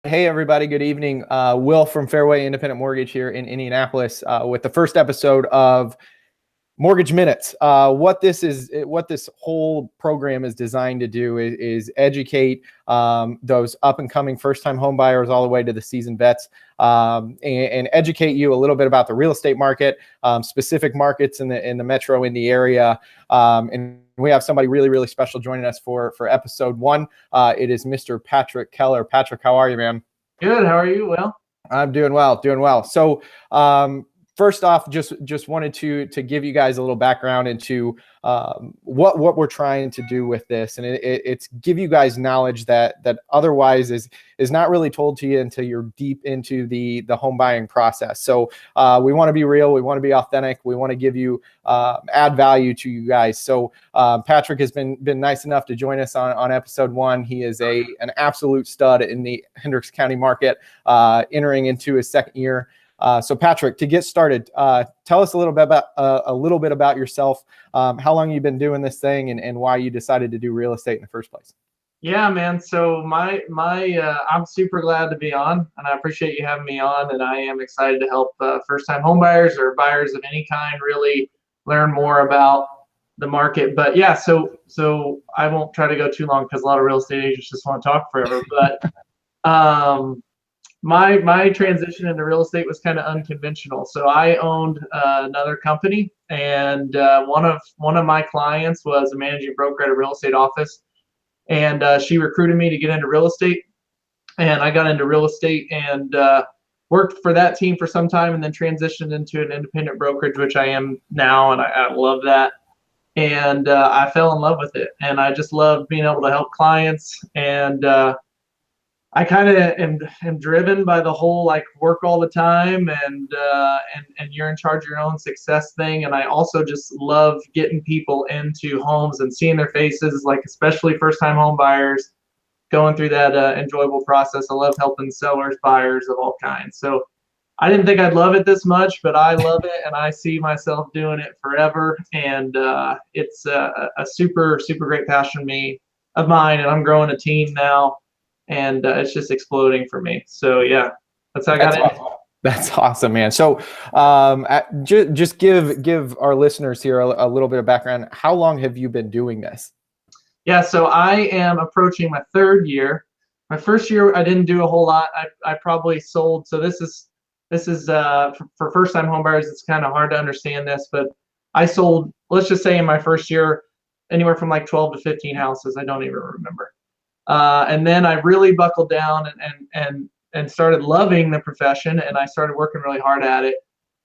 Hey, everybody. Good evening. Will from Fairway Independent Mortgage here in Indianapolis with the first episode of Mortgage Minutes. What this whole program is designed to do is educate those up and coming first time home buyers all the way to the seasoned vets, and educate you a little bit about the real estate market, specific markets in the metro Indy area. And we have somebody really, really special joining us for episode one. It is Mr. Patrick Keller. Patrick, how are you, man? Good. How are you? Well, I'm doing well, doing well. So, first off, just wanted to give you guys a little background into what we're trying to do with this, and it's give you guys knowledge that otherwise is not really told to you until you're deep into the home buying process. So we want to be real, we want to be authentic, we want to give you add value to you guys. So Patrick has been nice enough to join us on episode one. He is an absolute stud in the Hendricks County market, entering into his second year. So Patrick, to get started, tell us a little bit about yourself, how long you've been doing this thing, and why you decided to do real estate in the first place. yeah, man. So I'm super glad to be on, and I appreciate you having me on. And I am excited to help first-time home buyers or buyers of any kind really learn more about the market. But yeah, so I won't try to go too long because a lot of real estate agents just want to talk forever. But my transition into real estate was kind of unconventional. So I owned another company, and one of my clients was a managing broker at a real estate office, and she recruited me to get into real estate, and I got into real estate and worked for that team for some time, and then transitioned into an independent brokerage, which I am now, and I love that. And I fell in love with it, and I just love being able to help clients. And I kind of am driven by the whole like work all the time and you're in charge of your own success thing. And I also just love getting people into homes and seeing their faces, like especially first time home buyers going through that enjoyable process. I love helping sellers, buyers of all kinds. So I didn't think I'd love it this much, but I love it, and I see myself doing it forever. And it's a super, super great passion of mine, and I'm growing a team now, and it's just exploding for me. So yeah, that's how I got in. That's awesome, man. So just give our listeners here a little bit of background. How long have you been doing this? Yeah, so I am approaching my third year. My first year, I didn't do a whole lot. I probably sold. So this is for first time home buyers. It's kind of hard to understand this, but I sold, let's just say in my first year, anywhere from like 12 to 15 houses. I don't even remember. And then I really buckled down and started loving the profession, and I started working really hard at it.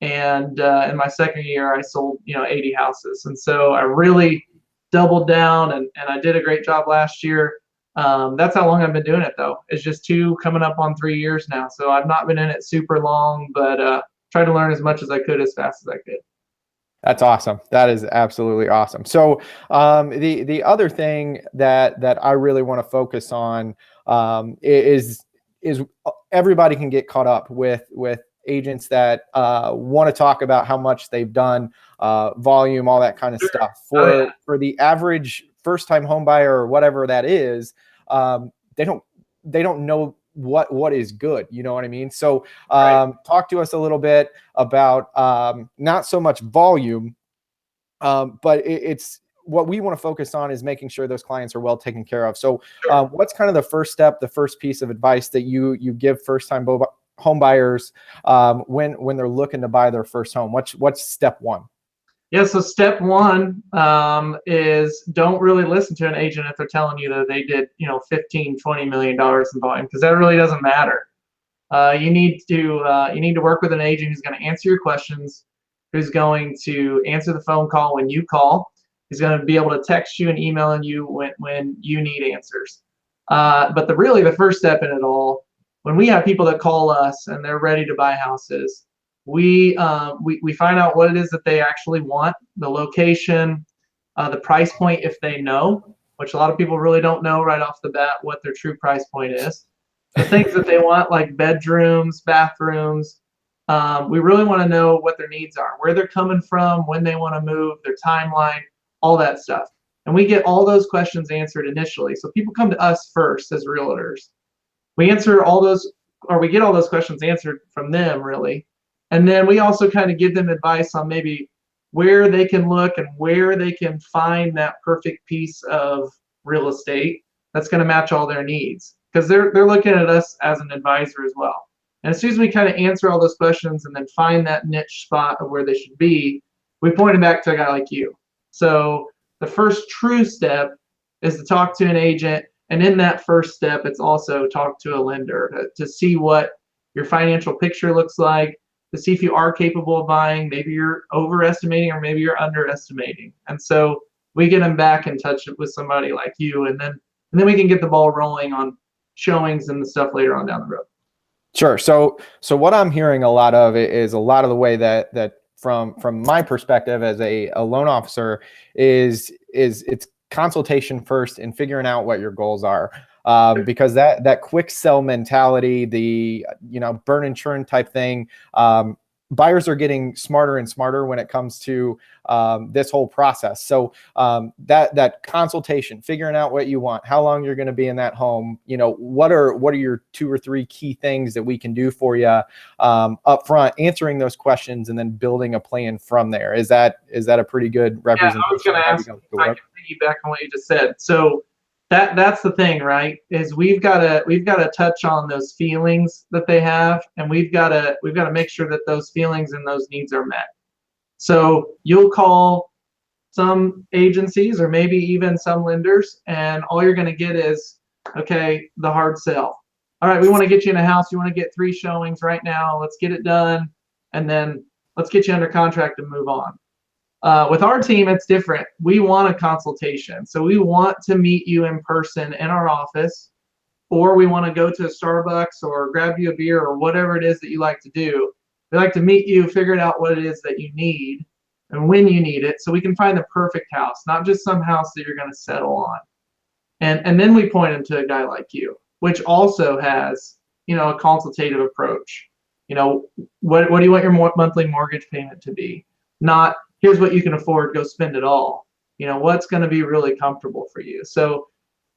And in my second year, I sold 80 houses, and so I really doubled down, and I did a great job last year. That's how long I've been doing it, though. It's just coming up on 3 years now, so I've not been in it super long, but tried to learn as much as I could as fast as I could. That's awesome. That is absolutely awesome. So the other thing that I really want to focus on is everybody can get caught up with agents that want to talk about how much they've done, volume, all that kind of stuff. For the average first time home buyer or whatever that is, they don't know what is good. You know what I mean? So talk to us a little bit about not so much volume, but it's what we want to focus on is making sure those clients are well taken care of. So what's kind of the first step, the first piece of advice that you give first time home buyers when they're looking to buy their first home? What's step one? Yeah, so step one is don't really listen to an agent if they're telling you that they did, $15-20 million in volume, because that really doesn't matter. You need to work with an agent who's going to answer your questions, who's going to answer the phone call when you call, who's going to be able to text you and email you when you need answers. But the first step in it all, when we have people that call us and they're ready to buy houses, we find out what it is that they actually want, the location, the price point if they know, which a lot of people really don't know right off the bat what their true price point is. The things that they want, like bedrooms, bathrooms. We really want to know what their needs are, where they're coming from, when they want to move, their timeline, all that stuff. And we get all those questions answered initially. So people come to us first as realtors. We answer all those, or we get all those questions answered from them, really. And then we also kind of give them advice on maybe where they can look and where they can find that perfect piece of real estate that's going to match all their needs, because they're looking at us as an advisor as well. And as soon as we kind of answer all those questions and then find that niche spot of where they should be, we point them back to a guy like you. So the first true step is to talk to an agent. And in that first step, it's also talk to a lender to see what your financial picture looks like, to see if you are capable of buying. Maybe you're overestimating or maybe you're underestimating. And so we get them back in touch with somebody like you, and then we can get the ball rolling on showings and the stuff later on down the road. Sure. So what I'm hearing a lot of is a lot of the way that from my perspective as a loan officer is it's consultation first and figuring out what your goals are. Because that quick sell mentality, the burn and churn type thing, buyers are getting smarter and smarter when it comes to this whole process. So that consultation, figuring out what you want, how long you're going to be in that home, what are your 2 or 3 key things that we can do for you up front, answering those questions and then building a plan from there. Is that a pretty good representation? Yeah, I was going to ask if I can piggyback on what you just said. So that's the thing, right? Is we've got to touch on those feelings that they have, and we've got to make sure that those feelings and those needs are met. So you'll call some agencies or maybe even some lenders, and all you're going to get is, okay, the hard sell. All right, we want to get you in a house. You want to get 3 showings right now. Let's get it done, and then let's get you under contract and move on. With our team, it's different. We want a consultation. So we want to meet you in person in our office, or we want to go to a Starbucks or grab you a beer or whatever it is that you like to do. We like to meet you, figure out what it is that you need and when you need it, so we can find the perfect house, not just some house that you're going to settle on. And then we point them to a guy like you, which also has, a consultative approach. What do you want your monthly mortgage payment to be? Not, here's what you can afford, go spend it all. What's going to be really comfortable for you. So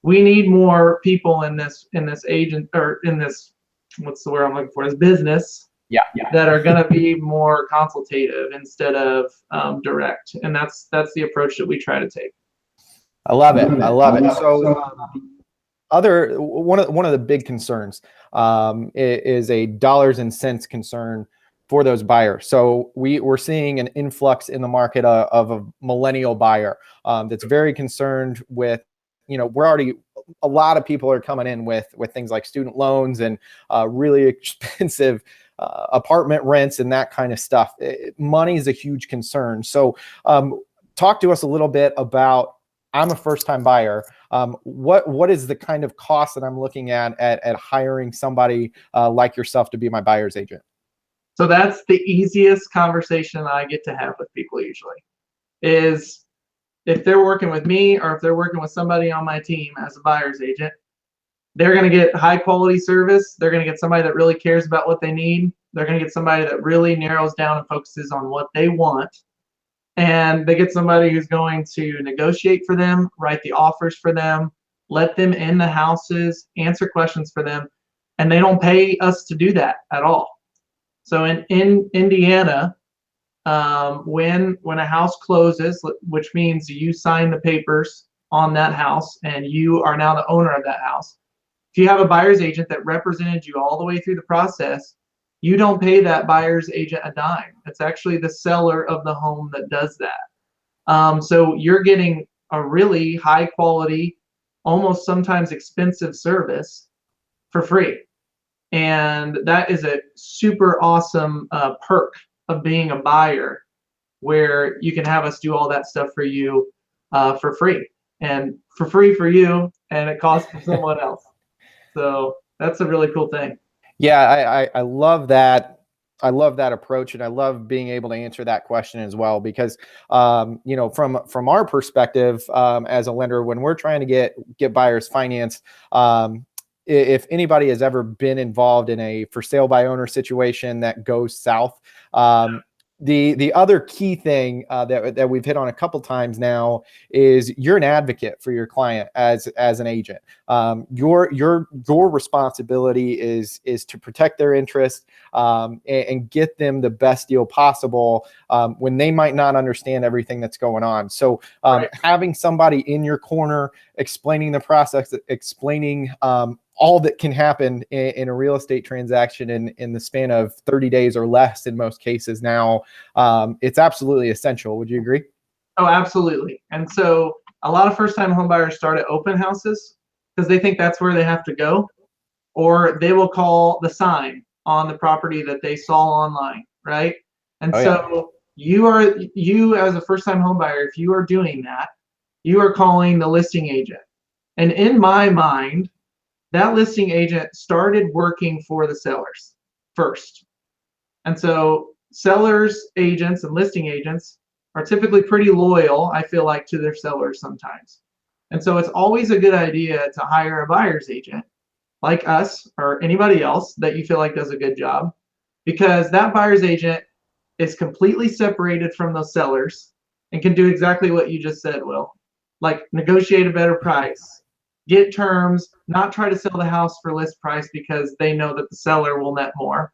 we need more people in this agent, or in this, what's the word I'm looking for, this business. Yeah. That are going to be more consultative instead of direct. And that's the approach that we try to take. I love it. So one of the big concerns is a dollars and cents concern for those buyers. So we're seeing an influx in the market of a millennial buyer that's very concerned with, a lot of people are coming in with things like student loans and really expensive apartment rents and that kind of stuff. Money is a huge concern. So talk to us a little bit about, I'm a first-time buyer. What is the kind of cost that I'm looking at hiring somebody like yourself to be my buyer's agent? So that's the easiest conversation I get to have with people usually, is if they're working with me or if they're working with somebody on my team as a buyer's agent, they're going to get high quality service. They're going to get somebody that really cares about what they need. They're going to get somebody that really narrows down and focuses on what they want. And they get somebody who's going to negotiate for them, write the offers for them, let them in the houses, answer questions for them. And they don't pay us to do that at all. So in Indiana, when a house closes, which means you sign the papers on that house and you are now the owner of that house, if you have a buyer's agent that represented you all the way through the process, you don't pay that buyer's agent a dime. It's actually the seller of the home that does that. So you're getting a really high quality, almost sometimes expensive service for free. And that is a super awesome perk of being a buyer, where you can have us do all that stuff for you for free, and for free for you, and it costs for someone else. So that's a really cool thing. Yeah, I love that. I love that approach, and I love being able to answer that question as well, because from our perspective as a lender, when we're trying to get buyers financed, if anybody has ever been involved in a for sale by owner situation that goes south, The other key thing that we've hit on a couple times now is you're an advocate for your client as an agent. Your responsibility is to protect their interest, and get them the best deal possible, when they might not understand everything that's going on. So Right. having somebody in your corner explaining the process, explaining all that can happen in a real estate transaction in the span of 30 days or less in most cases now, it's absolutely essential. Would you agree? Oh, absolutely. And so a lot of first-time homebuyers start at open houses because they think that's where they have to go, or they will call the sign on the property that they saw online, right? And Oh yeah. so you as a first-time homebuyer, if you are doing that, you are calling the listing agent. And in my mind, that listing agent started working for the sellers first. And so sellers agents and listing agents are typically pretty loyal, I feel like, to their sellers sometimes. And so it's always a good idea to hire a buyer's agent like us or anybody else that you feel like does a good job, because that buyer's agent is completely separated from those sellers and can do exactly what you just said, Will. Like negotiate a better price, get terms, not try to sell the house for list price because they know that the seller will net more,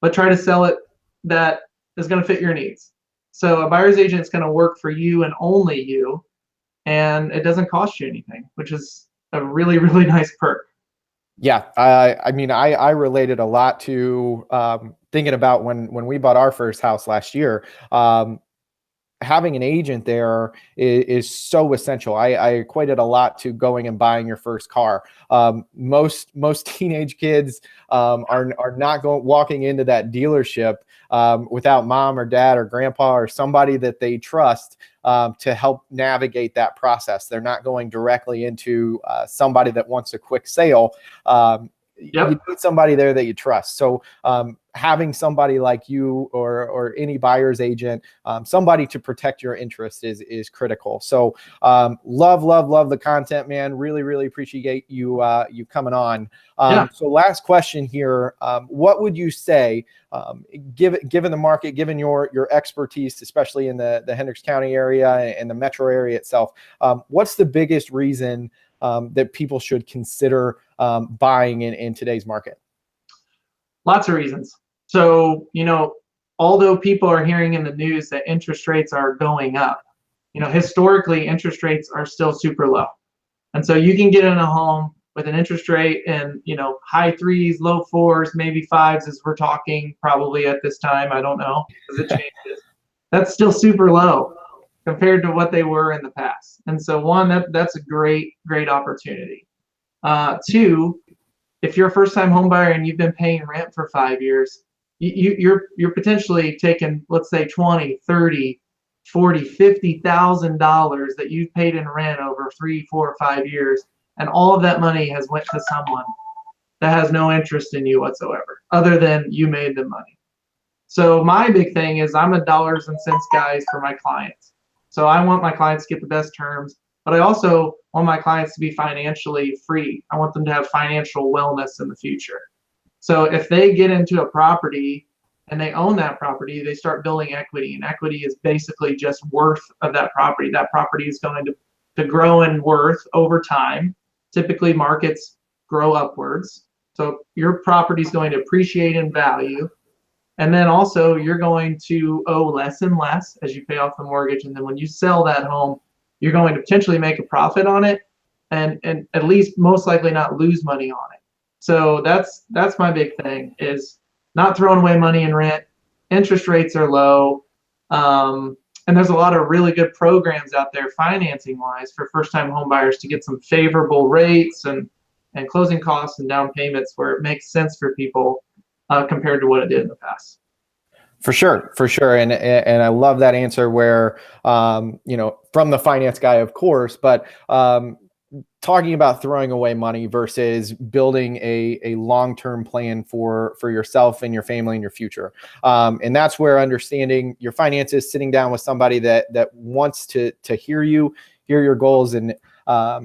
but try to sell it that is going to fit your needs. So a buyer's agent is going to work for you and only you, and it doesn't cost you anything, which is a really, really nice perk. Yeah, I mean, I related a lot to thinking about when we bought our first house last year. Having an agent there is so essential. I equate it a lot to going and buying your first car. Most teenage kids are not walking into that dealership without mom or dad or grandpa or somebody that they trust to help navigate that process. They're not going directly into somebody that wants a quick sale. You Yep. need somebody there that you trust. So having somebody like you or any buyer's agent, somebody to protect your interest is critical. So love the content, man. Really appreciate you coming on. Yeah. So last question here, what would you say, given the market, given your expertise, especially in the Hendricks County area and the metro area itself, what's the biggest reason that people should consider buying in today's market? Lots of reasons. So, although people are hearing in the news that interest rates are going up, historically interest rates are still super low. And so you can get in a home with an interest rate in, high threes, low fours, maybe fives as we're talking probably at this time. I don't know because it changes. That's still super low compared to what they were in the past. And so one, that's a great opportunity. Two, if you're a first-time home buyer and you've been paying rent for 5 years, you're potentially taking, let's say, 20, 30, 40, $50,000 that you've paid in rent over 3, 4, 5 years, and all of that money has went to someone that has no interest in you whatsoever, other than you made the money. So my big thing is I'm a dollars and cents guy for my clients. So I want my clients to get the best terms, but I also want my clients to be financially free. I want them to have financial wellness in the future. So if they get into a property and they own that property, they start building equity, and equity is basically just worth of that property. That property is going to grow in worth over time. Typically markets grow upwards. So your property is going to appreciate in value. And then also you're going to owe less and less as you pay off the mortgage. And then when you sell that home, you're going to potentially make a profit on it, and at least most likely not lose money on it. So that's my big thing, is not throwing away money in rent. Interest rates are low. And there's a lot of really good programs out there financing wise for first time home buyers to get some favorable rates and closing costs and down payments where it makes sense for people compared to what it did in the past. For sure. And I love that answer where, from the finance guy, of course, but talking about throwing away money versus building a long-term plan for yourself and your family and your future. And that's where understanding your finances, sitting down with somebody that wants to hear your goals, and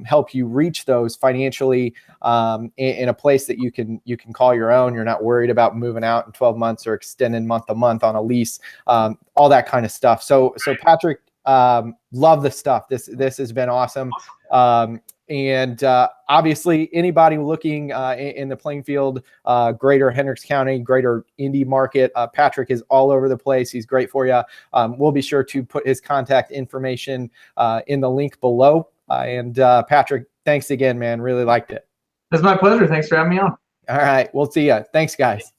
help you reach those financially in a place that you can call your own. You're not worried about moving out in 12 months or extending month to month on a lease, all that kind of stuff. So Patrick, love the stuff. This has been awesome. And obviously, anybody looking in the Plainfield, greater Hendricks County, greater Indy market, Patrick is all over the place. He's great for you. We'll be sure to put his contact information in the link below. And Patrick, thanks again, man. Really liked it. It's my pleasure. Thanks for having me on. All right. We'll see you. Thanks, guys.